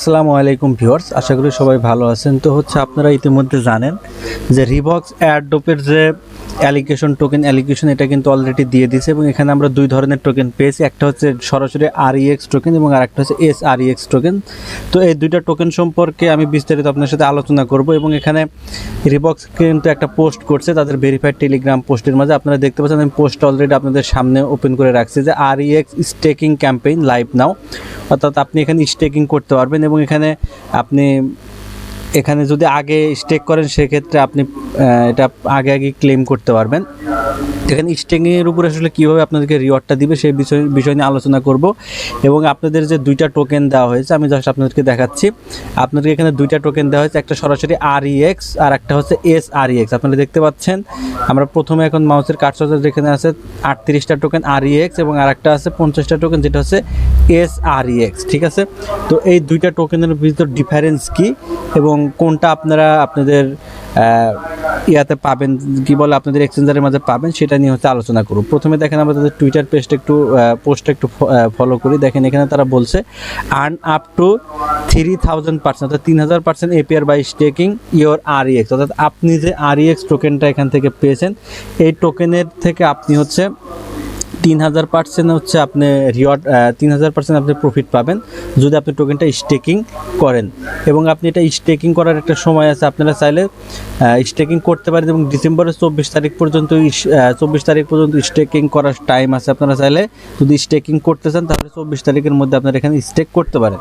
আসসালামু আলাইকুম ভিউয়ার্স, আশা করি সবাই ভালো আছেন। তো আপনারা ইতিমধ্যে জানেন যে রিবক্স এয়ারড্রপের যে টোকেন এটা কিন্তু অলরেডি দিয়ে দিয়েছে এবং এখানে আমরা দুই ধরনের টোকেন পেয়েছি। একটা হচ্ছে সরাসরি REX টোকেন এবং আরেকটা হচ্ছে SREX টোকেন। তো এই দুইটা টোকেন সম্পর্কে আমি বিস্তারিত আপনার সাথে আলোচনা করব এবং এখানে রিবক্স কিন্তু একটা পোস্ট করছে তাদের ভেরিফাইড টেলিগ্রাম পোস্টের মাঝে। আপনারা দেখতে পাচ্ছেন আমি পোস্ট অলরেডি আপনাদের সামনে ওপেন করে রাখছি যে REX স্টেকিং ক্যাম্পেইন লাইভ নাও, অর্থাৎ আপনি এখানে স্টেকিং করতে পারবেন এবং এখানে যদি আগে স্টেক করেন সেক্ষেত্রে আপনি এটা আগে ক্লেম করতে পারবেন। এখানে স্টেকিংয়ের উপরে আসলে কীভাবে আপনাদেরকে রিওয়ার্ডটা দিবে সেই বিষয় নিয়ে আলোচনা করব এবং আপনাদের যে দুইটা টোকেন দেওয়া হয়েছে আমি জাস্ট আপনাদেরকে দেখাচ্ছি। আপনাদেরকে এখানে দুইটা টোকেন দেওয়া হয়েছে, একটা সরাসরি REX আর একটা হচ্ছে SREX। আপনারা দেখতে পাচ্ছেন আমরা প্রথমে এখন মাউসের কার্সার যেখানে আছে 38টা টোকেন REX এবং আরেকটা আছে 50টা টোকেন যেটা হচ্ছে SREX, ঠিক আছে। তো এই দুইটা টোকেনের ভিতর ডিফারেন্স কি এবং কোনটা আপনারা আপনাদের ইয়াতে পাবেন, কি বলে আপনাদের এক্সচেঞ্জারের মাঝে পাবেন, সেটা নিয়ে আলোচনা করব। প্রথমে দেখেন আমরা তাদের টুইটার পোস্টটা একটু ফলো করি। দেখেন এখানে তারা বলছে আর্ন আপ টু 3000%, অর্থাৎ 3000% APR by staking your REX, অর্থাৎ আপনি যে REX টোকেনটা এখান থেকে পেয়েছেন এই টোকেনের থেকে আপনি 3000% আপনি রিওয়ার্ড 3000% আপনি প্রফিট পাবেন যদি আপনি টোকেনটা স্টেকিং করেন। এবং আপনি এটা স্টেকিং করার একটা সময় আছে, আপনারা চাইলে স্টেকিং করতে পারেন এবং ডিসেম্বরের 24 তারিখ পর্যন্ত স্টেকিং করার টাইম আছে। আপনারা চাইলে যদি স্টেকিং করতে চান তাহলে 24 তারিখের মধ্যে আপনারা এখানে স্টেক করতে পারেন।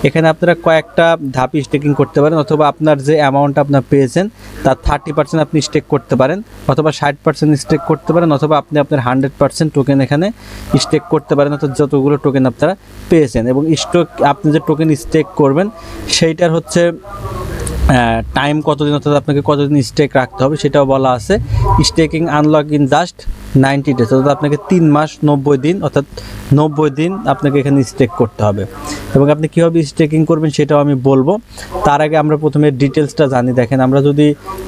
এখানে আপনারা কয়েকটা ধাপে স্টেকিং করতে পারেন, অথবা আপনার যে অ্যামাউন্টটা আপনার পেয়েছেন তার 30% আপনি স্টেক করতে পারেন, অথবা 60% স্টেক করতে পারেন, অথবা আপনি আপনার 100% টোকেন এখানে স্টেক করতে পারেন, অর্থাৎ যতগুলো টোকেন আপনারা পেয়েছেন। এবং আপনি যে টোকেন স্টেক করবেন সেইটার টাইম কতদিন, অর্থাৎ আপনাকে কতদিন স্টেক রাখতে হবে সেটাও বলা আছে। Staking unlock in just 90 days, অর্থাৎ আপনাকে 3 মাস 90 দিন, অর্থাৎ 90 দিন আপনাকে এখানে স্টেক করতে হবে। এবং আপনি কীভাবে স্টেকিং করবেন সেটাও আমি বলবো। তার আগে আমরা প্রথমে ডিটেলসটা জানি। দেখেন আমরা যদি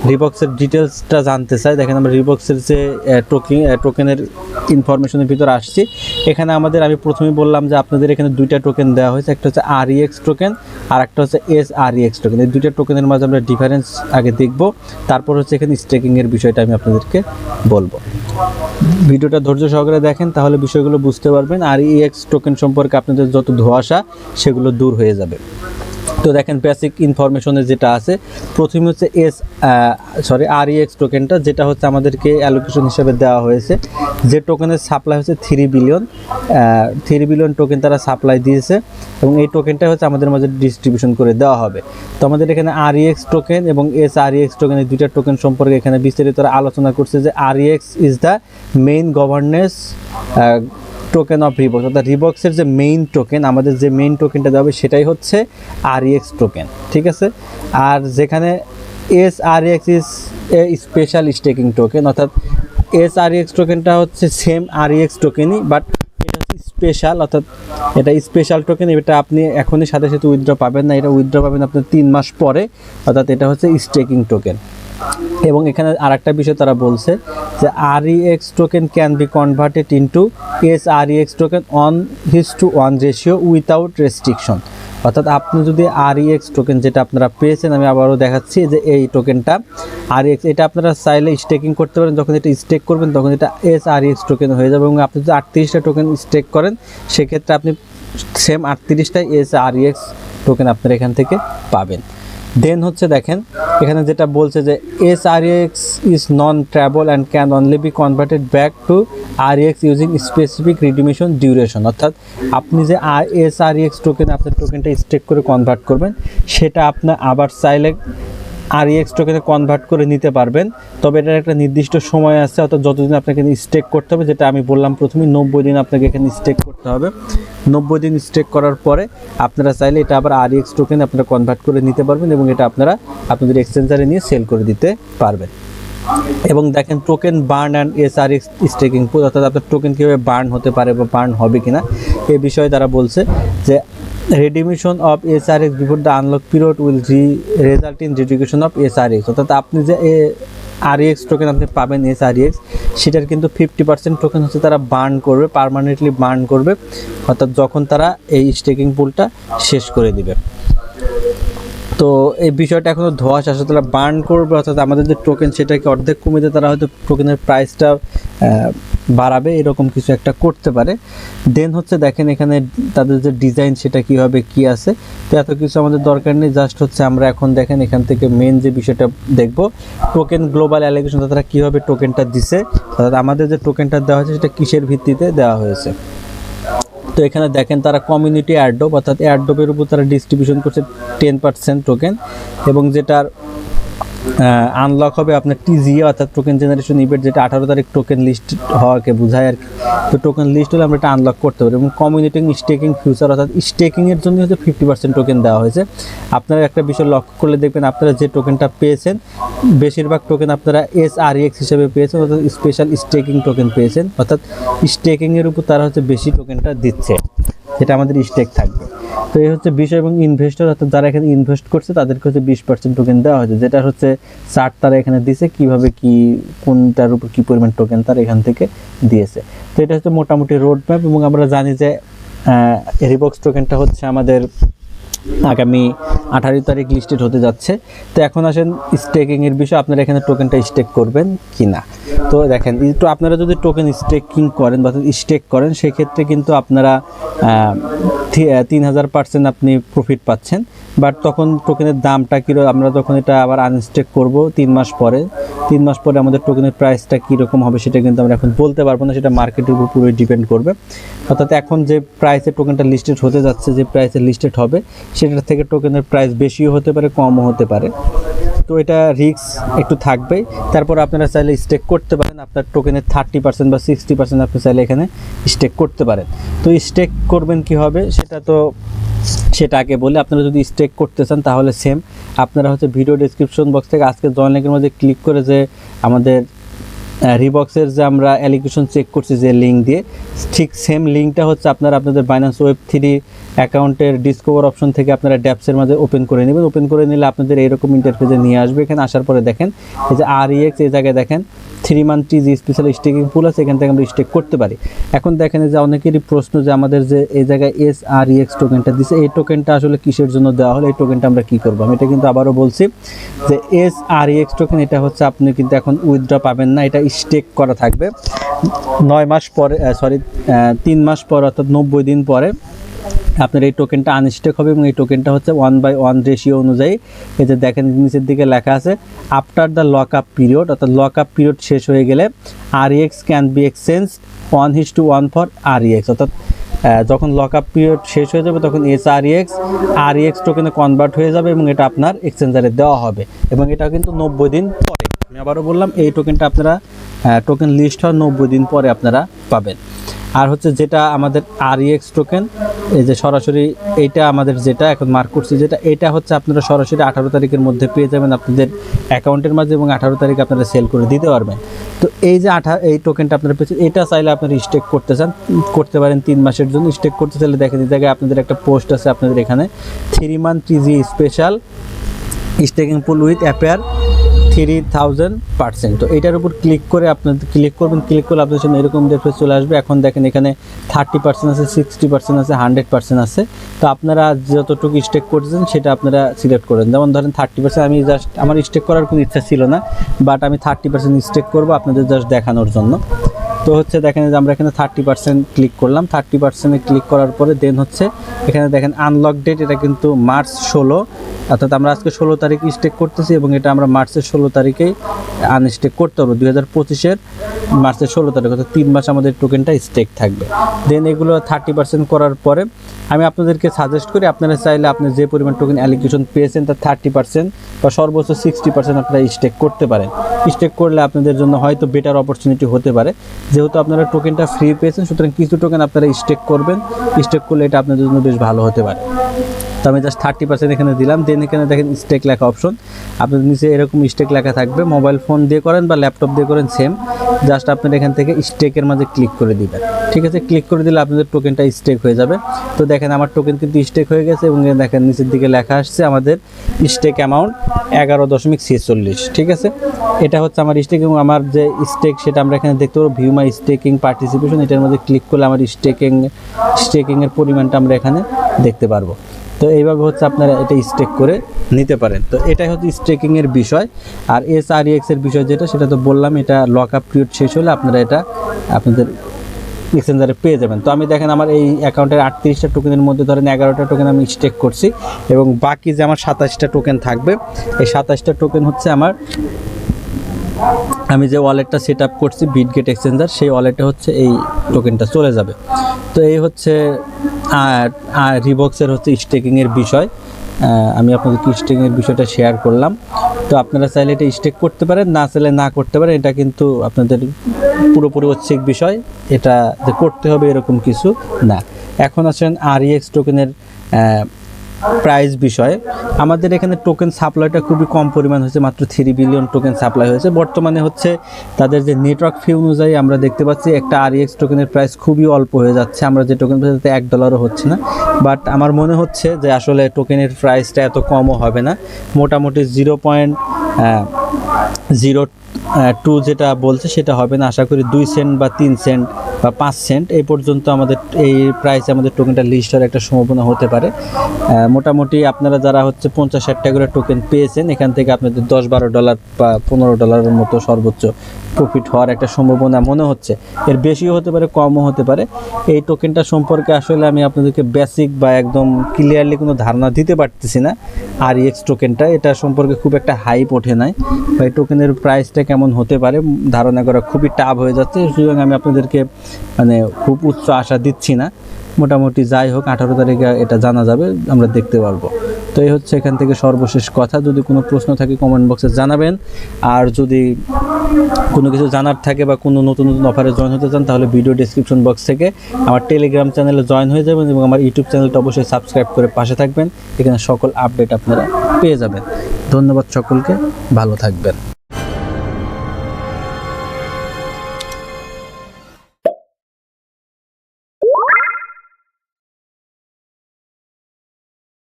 রিবক্সের ডিটেলসটা জানতে চাই, দেখেন আমরা রিবক্সের যে টোকেনের ইনফরমেশনের ভিতরে আসছি। এখানে আমি প্রথমেই বললাম যে আপনাদের এখানে দুইটা টোকেন দেওয়া হয়েছে, একটা হচ্ছে REX টোকেন আর একটা হচ্ছে SREX টোকেন। এই দুইটা টোকেনের মাঝে আমরা ডিফারেন্স আগে দেখব, তারপর এখানে স্টেকিংয়ের বিষয়টা আমি আপনাদেরকে বলবো। ভিডিওটা ধৈর্য সহকারে দেখেন, তাহলে বিষয়গুলো বুঝতে পারবেন। REX টোকেন সম্পর্কে আপনাদের যত ধোঁয়াশা সেগুলো দূর হয়ে যাবে। তো দেখেন বেসিক ইনফরমেশনে যেটা আছে, প্রথমে হচ্ছে REX টোকেনটা, যেটা আমাদেরকে অ্যালোকেশন হিসেবে দেওয়া হয়েছে। যে টোকেনের সাপ্লাই 3 বিলিয়ন টোকেন তারা সাপ্লাই দিয়েছে এবং এই টোকেনটা আমাদের মাঝে ডিস্ট্রিবিউশন করে দেওয়া হবে। তো আমাদের এখানে REX টোকেন এবং SREX টোকেন এই দুইটা টোকেন সম্পর্কে এখানে বিস্তারিত আলোচনা করছে যে REX is the main governance token of Rebox, অর্থাৎ রিবক্সের যে মেইন টোকেন, আমাদের যে মেইন টোকেনটা দেওয়া হবে সেটাই হচ্ছে REX টোকেন, ঠিক আছে। আর যেখানে SREX is a special staking token, অর্থাৎ SREX টোকেনটা সেম REX টোকেনই, বাট এটা স্পেশাল, অর্থাৎ এটা স্পেশাল টোকেন। এটা আপনি এখনই সাথে সাথে উইথড্র পাবেন না, এটা উইথড্র পাবেন আপনার 3 মাস পরে, অর্থাৎ এটা স্টেকিং টোকেন। এবং এখানে আরেকটা বিষয় তারা বলছে যে REX token can be converted into SREX token 1:1 ratio without restriction, অর্থাৎ আপনি যদি REX টোকেন যেটা আপনারা পেয়েছেন, আমি আবারও দেখাচ্ছি যে এই টোকেনটা REX, এটা আপনারা চাইলে স্টেকিং করতে পারেন। যখন এটা স্টেক করবেন তখন এটা SREX টোকেন হয়ে যাবে এবং আপনি যদি 38টা টোকেন স্টেক করেন সেক্ষেত্রে আপনি সেম 38টাই SREX টোকেন আপনারা এখান থেকে পাবেন। দেন দেখেন এখানে যেটা বলছে যে SREX is non travel and can only be converted back to REX using specific redemption duration, অর্থাৎ আপনি যে SREX টোকেন আপনার টোকেনটা স্টেক করে কনভার্ট করবেন সেটা আপনার আবার চাইলে REX টোকেনে কনভার্ট করে নিতে পারবেন, তবে এটার একটা নির্দিষ্ট সময় আছে, অর্থাৎ যতদিন আপনাকে স্টেক করতে হবে, যেটা আমি বললাম প্রথমে 90 দিন আপনাকে এখানে স্টেক করতে হবে। 90 দিন স্টেক করার পরে আপনারা চাইলে এটা আবার REX টোকেনে আপনারা কনভার্ট করে নিতে পারবেন এবং এটা আপনারা আপনাদের এক্সচেঞ্জারে নিয়ে সেল করে দিতে পারবেন। এবং দেখেন token burn and SREX staking, অর্থাৎ আপনার টোকেন কীভাবে বার্ন হতে পারে বা বার্ন হবে কিনা এই বিষয়ে তারা বলছে যে redemption of SREX before the unlock period will result in reduction of SREX, অর্থাৎ আপনি যে REX টোকেন আপনি পাবেন SREX সেটার কিন্তু 50% টোকেন তারা বার্ন করবে, পার্মানেন্টলি বার্ন করবে, অর্থাৎ যখন তারা এই স্টেকিং পুলটা শেষ করে দিবে। তো এই বিষয়টা এখনও ধোঁয়াশ আসলে তারা বার্ন করবে, অর্থাৎ আমাদের যে টোকেন সেটাকে অর্ধেক কমে দিয়ে তারা হয়তো টোকেনের প্রাইসটা বাড়াবে, এরকম কিছু একটা করতে পারে। দেন হচ্ছে দেখেন এখানে তাদের যে ডিজাইন সেটা কীভাবে কী আছে, তো এত কিছু আমাদের দরকার নেই। জাস্ট হচ্ছে আমরা এখন দেখেন এখান থেকে মেন যে বিষয়টা দেখব, টোকেন গ্লোবাল অ্যালিগেশন, তারা কীভাবে টোকেনটা দিছে, অর্থাৎ আমাদের যে টোকেনটা দেওয়া হয়েছে সেটা কিসের ভিত্তিতে দেওয়া হয়েছে। তো এখানে দেখেন তারা কমিউনিটি এয়ারড্রপ, অর্থাৎ এয়ারড্রপের উপর তারা ডিস্ট্রিবিউশন করছে 10% টোকেন, এবং যেটার আনলক হবে আপনার টিজিএ অর্থাৎ টোকেন জেনারেশন ইভেন্ট, যেটা 18 তারিখ টোকেন লিস্ট হওয়াকে বোঝায় আর কি। তো টোকেন লিস্ট হলে আমরা এটা আনলক করতে পারি। এবং কমিউনিটি স্টেকিং ফিউচার, অর্থাৎ স্টেকিংয়ের জন্য হচ্ছে 50% টোকেন দেওয়া হয়েছে। আপনারা একটা বিষয় লক্ষ্য করলে দেখবেন আপনারা যে টোকেনটা পেয়েছেন বেশিরভাগ টোকেন আপনারা SREX হিসেবে পেয়েছেন, অর্থাৎ স্পেশাল স্টেকিং টোকেন পেয়েছেন, অর্থাৎ স্টেকিংয়ের উপর তারা হচ্ছে বেশি টোকেনটা দিচ্ছে, যেটা আমাদের স্টেক থাকবে। তো এই হচ্ছে বিষয়। এবং ইনভেস্টর, অর্থাৎ যারা এখানে ইনভেস্ট করছে তাদেরকে হচ্ছে 20% টোকেন দেওয়া হয়েছে, যেটা হচ্ছে চার্ট তারা এখানে দিয়েছে কীভাবে কি কোনটার উপর কী পরিমাণ টোকেন তারা এখান থেকে দিয়েছে। তো এটা হচ্ছে মোটামুটি রোড ম্যাপ। এবং আমরা জানি যে রিবক্স টোকেনটা হচ্ছে আমাদের আগামী 18 তারিখ লিস্টেড হতে যাচ্ছে। তো এখন আসেন স্টেকিংয়ের বিষয়, আপনারা এখানে টোকেনটা স্টেক করবেন কি না। তো দেখেন তো আপনারা যদি টোকেন স্টেকিং করেন বা স্টেক করেন সেক্ষেত্রে কিন্তু আপনারা 3000% আপনি প্রফিট পাচ্ছেন। বাট তখন টোকেনের দামটা কীরকম, আমরা যখন এটা আবার আনস্টেক করব 3 মাস পরে, 3 মাস পরে আমাদের টোকেনের প্রাইসটা কীরকম হবে সেটা কিন্তু আমরা এখন বলতে পারবো না, সেটা মার্কেটের উপর পুরোই ডিপেন্ড করবে। অর্থাৎ এখন যে প্রাইসে টোকেনটা লিস্টেড হতে যাচ্ছে, যে প্রাইসে লিস্টেড হবে সেটার থেকে টোকেনের প্রাইস বেশিও হতে পারে, কমও হতে পারে। তো এটা রিস্ক একটু থাকবেই। তারপর আপনারা চাইলে স্টেক করতে পারেন, আপনার টোকেনের 30% বা 60% আপনি চাইলে এখানে স্টেক করতে পারেন। তো স্টেক করবেন কি হবে সেটা আগে বলে, আপনারা যদি স্টেক করতে চান তাহলে সেম আপনারা হচ্ছে ভিডিও ডেসক্রিপশন বক্স থেকে আজকে জয়েন লিঙ্কের মধ্যে ক্লিক করে যে আমাদের রিবক্সের যে আমরা অ্যালিগেশন চেক করছি যে লিঙ্ক দিয়ে, ঠিক সেম লিঙ্কটা হচ্ছে আপনারা আপনাদের বাইন্যান্স Web3 অ্যাকাউন্টের ডিসকভার অপশন থেকে আপনারা ড্যাপসের মাঝে ওপেন করে নেবেন। ওপেন করে নিলে আপনাদের এইরকম ইন্টারফেসে নিয়ে আসবে। এখানে আসার পরে দেখেন এই যে REX, এই জায়গায় দেখেন 3 মান্থ যে স্পেশাল স্টেকিং পুল আছে, এখান থেকে আমরা স্টেক করতে পারি। এখন দেখেন যে অনেকেরই প্রশ্ন যে আমাদের যে এই জায়গায় SREX টোকেনটা দিছে, এই টোকেনটা আসলে কিসের জন্য দেওয়া হলো, এই টোকেনটা আমরা কী করবো। আমি এটা কিন্তু আবারও বলছি যে SREX টোকেন এটা হচ্ছে আপনি কিন্তু এখন উইথড্র পাবেন না, এটা স্টেক করা থাকবে 9 মাস পরে, 3 মাস পর, অর্থাৎ 90 দিন পরে আপনার এই টোকেনটা আনস্টেক হবে। এবং এই টোকেনটা হচ্ছে 1/1 রেশিও অনুযায়ী, এই যে দেখেন নিচের দিকে লেখা আছে after the lock up period, অর্থাৎ লক আপ পিরিয়ড শেষ হয়ে গেলে REX can be exchange 1:1 for REX, অর্থাৎ যখন লক আপ পিরিয়ড শেষ হয়ে যাবে তখন REX টোকেনে কনভার্ট হয়ে যাবে এবং এটা আপনার এক্সচেঞ্জারে দেওয়া হবে। এবং এটা কিন্তু 90 দিন পরে, আমি আবারও বললাম এই টোকেনটা আপনারা টোকেন লিস্ট হওয়ার 90 দিন পরে আপনারা পাবেন। আর হচ্ছে যেটা আমাদের REX টোকেন, এই যে সরাসরি এইটা আমাদের যেটা এখন মার্ক করছি, যেটা এটা হচ্ছে আপনারা সরাসরি 18 তারিখের মধ্যে পেয়ে যাবেন আপনাদের অ্যাকাউন্টের মাঝে, এবং 18 তারিখ আপনারা সেল করে দিতে পারবেন। তো এই যে এই টোকেনটা আপনারা পেয়েছেন, এটা চাইলে আপনারা স্টেক করতে চান করতে পারেন 3 মাসের জন্য। স্টেক করতে চাইলে দেখেন এই জায়গায় আপনাদের একটা পোস্ট আছে, আপনাদের এখানে 3 month টিজি special staking pool with appear 3000%। তো এটার উপর ক্লিক করে আপনাদের ক্লিক করবেন, ক্লিক করলে আপনাদের সামনে এরকম ইন্টারফেস চলে আসবে। এখন দেখেন এখানে 30% আছে, 60% আছে, 100% আছে। তো আপনারা যতটুকু স্টেক করছেন সেটা আপনারা সিলেক্ট করেন। যেমন ধরেন 30%, আমি জাস্ট আমার স্টেক করার কোনো ইচ্ছা ছিল না, বাট আমি 30% স্টেক করবো আপনাদের জাস্ট দেখানোর জন্য। তো হচ্ছে দেখেন যে আমরা এখানে 30% ক্লিক করলাম। 30% ক্লিক করার পরে দেন হচ্ছে এখানে দেখেন আনলক ডেট, এটা কিন্তু মার্চ 16, অর্থাৎ আমরা আজকে 16 তারিখ স্টেক করতেছি এবং এটা আমরা মার্চের 16 তারিখেই আনস্টেক করতে পারবো, 2025-এর মার্চের 16 তারিখ, অর্থাৎ 3 মাস আমাদের টোকেনটা স্টেক থাকবে। দেন এগুলো 30% করার পরে আমি আপনাদেরকে সাজেস্ট করি আপনারা চাইলে আপনি যে পরিমাণ টোকেন অ্যালিগেশন পেয়েছেন তার 30% বা সর্বোচ্চ 60% আপনারা স্টেক করতে পারেন। স্টেক করলে আপনাদের জন্য হয়তো বেটার অপরচুনিটি হতে পারে, যেহেতু আপনারা টোকেনটা ফ্রি পেয়েছেন, সুতরাং কিছু টোকেন আপনারা স্টেক করবেন। স্টেক করলে এটা আপনাদের জন্য বেশ ভালো হতে পারে। তো আমি জাস্ট 30% এখানে দিলাম। দেন এখানে দেখেন স্টেক লেখা অপশন, আপনাদের নিচে এরকম স্টেক লেখা থাকবে। মোবাইল ফোন দিয়ে করেন বা ল্যাপটপ দিয়ে করেন সেম, জাস্ট আপনারা এখান থেকে স্টেকের মাঝে ক্লিক করে দিবেন। ঠিক আছে, ক্লিক করে দিলে আপনাদের টোকেনটা স্টেক হয়ে যাবে। তো দেখেন আমার টোকেন কিন্তু স্টেক হয়ে গেছে এবং দেখেন নিচের দিকে লেখা আসছে আমাদের স্টেক অ্যামাউন্ট 11.46। ঠিক আছে, এটা হচ্ছে আমার স্টেক এবং আমার যে স্টেক সেটা আমরা এখানে দেখতে পাবো ভিউ মাই স্টেকিং পার্টিসিপেশন, এটার মধ্যে ক্লিক করলে আমার স্টেকিংয়ের পরিমাণটা আমরা এখানে দেখতে পারবো। তো এইভাবে হচ্ছে আপনারা এটা স্টেক করে নিতে পারেন। তো এটাই হচ্ছে স্টেকিংয়ের বিষয়। আর SREX এর বিষয় যেটা, সেটা তো বললাম, এটা লক আপ পিরিয়ড শেষ হলে আপনারা এটা আপনাদের এক্সচেঞ্জারে পেয়ে যাবেন। তো আমি দেখেন আমার এই অ্যাকাউন্টের 38টা টোকেনের মধ্যে ধরেন 11টা টোকেন আমি স্টেক করছি, এবং বাকি যে আমার 27টা টোকেন থাকবে, এই 27টা টোকেন হচ্ছে আমার, আমি যে ওয়ালেটটা সেট আপ করছি বিটগেট এক্সচেঞ্জার, সেই ওয়ালেটে হচ্ছে এই টোকেনটা চলে যাবে। তো এই হচ্ছে রিবক্সের হচ্ছে স্টেকিংয়ের বিষয়। আমি আপনাদেরকে স্টেকিংয়ের বিষয়টা শেয়ার করলাম। তো আপনারা চাইলে এটা স্টেক করতে পারেন, না চাইলে না করতে পারেন, এটা কিন্তু আপনাদের পুরোপুরি ঐচ্ছিক বিষয়, এটা যে করতে হবে এরকম কিছু না। এখন আসেন REX টোকেনের প্রাইস বিষয়ে। আমাদের এখানে টোকেন সাপ্লাইটা খুবই কম পরিমাণ হয়েছে, মাত্র 3 বিলিয়ন টোকেন সাপ্লাই হয়েছে। বর্তমানে হচ্ছে তাদের যে নেটওয়ার্ক ফি অনুযায়ী আমরা দেখতে পাচ্ছি একটা REX টোকেনের প্রাইস খুবই অল্প হয়ে যাচ্ছে। আমরা যে টোকেন পেয়েছি তাতে $1 হচ্ছে না। বাট আমার মনে হচ্ছে যে আসলে টোকেনের প্রাইসটা এত কমও হবে না, মোটামুটি 0.02 যেটা বলছে সেটা হবে না। আশা করি 2 সেন্ট বা 3 সেন্ট বা 5 সেন্ট এই পর্যন্ত আমাদের এই প্রাইসে আমাদের টোকেনটা লিস্ট হওয়ার একটা সম্ভাবনা হতে পারে। মোটামুটি আপনারা যারা হচ্ছে 50-60টা করে টোকেন পেয়েছেন, এখান থেকে আপনাদের $10-12 বা $15 মতো সর্বোচ্চ প্রফিট হওয়ার একটা সম্ভাবনা মনে হচ্ছে। এর বেশিও হতে পারে, কমও হতে পারে। এই টোকেনটা সম্পর্কে আসলে আমি আপনাদেরকে বেসিক বা একদম ক্লিয়ারলি কোনো ধারণা দিতে পারতেছি না। REX টোকেনটা, এটা সম্পর্কে খুব একটা হাইপ ওঠে নাই, বা এই টোকেনের প্রাইসটা কেমন হতে পারে ধারণা করা খুবই টাফ হয়ে যাচ্ছে। সুতরাং আমি আপনাদেরকে মানে খুব উচ্চ আশা দিচ্ছি না। মোটামুটি যাই হোক, 18 তারিখে এটা জানা যাবে, আমরা দেখতে পারবো। তো এই হচ্ছে এখান থেকে সর্বশেষ কথা। যদি কোনো প্রশ্ন থাকে কমেন্ট বক্সে জানাবেন। আর যদি কোনো কিছু জানার থাকে বা কোনো নতুন নতুন অফারে জয়েন হতে চান, তাহলে ভিডিও ডেসক্রিপশন বক্স থেকে আমার টেলিগ্রাম চ্যানেলে জয়েন হয়ে যাবেন, এবং আমার ইউটিউব চ্যানেলটা অবশ্যই সাবস্ক্রাইব করে পাশে থাকবেন। এখানে সকল আপডেট আপনারা পেয়ে যাবেন। ধন্যবাদ সকলকে, ভালো থাকবেন।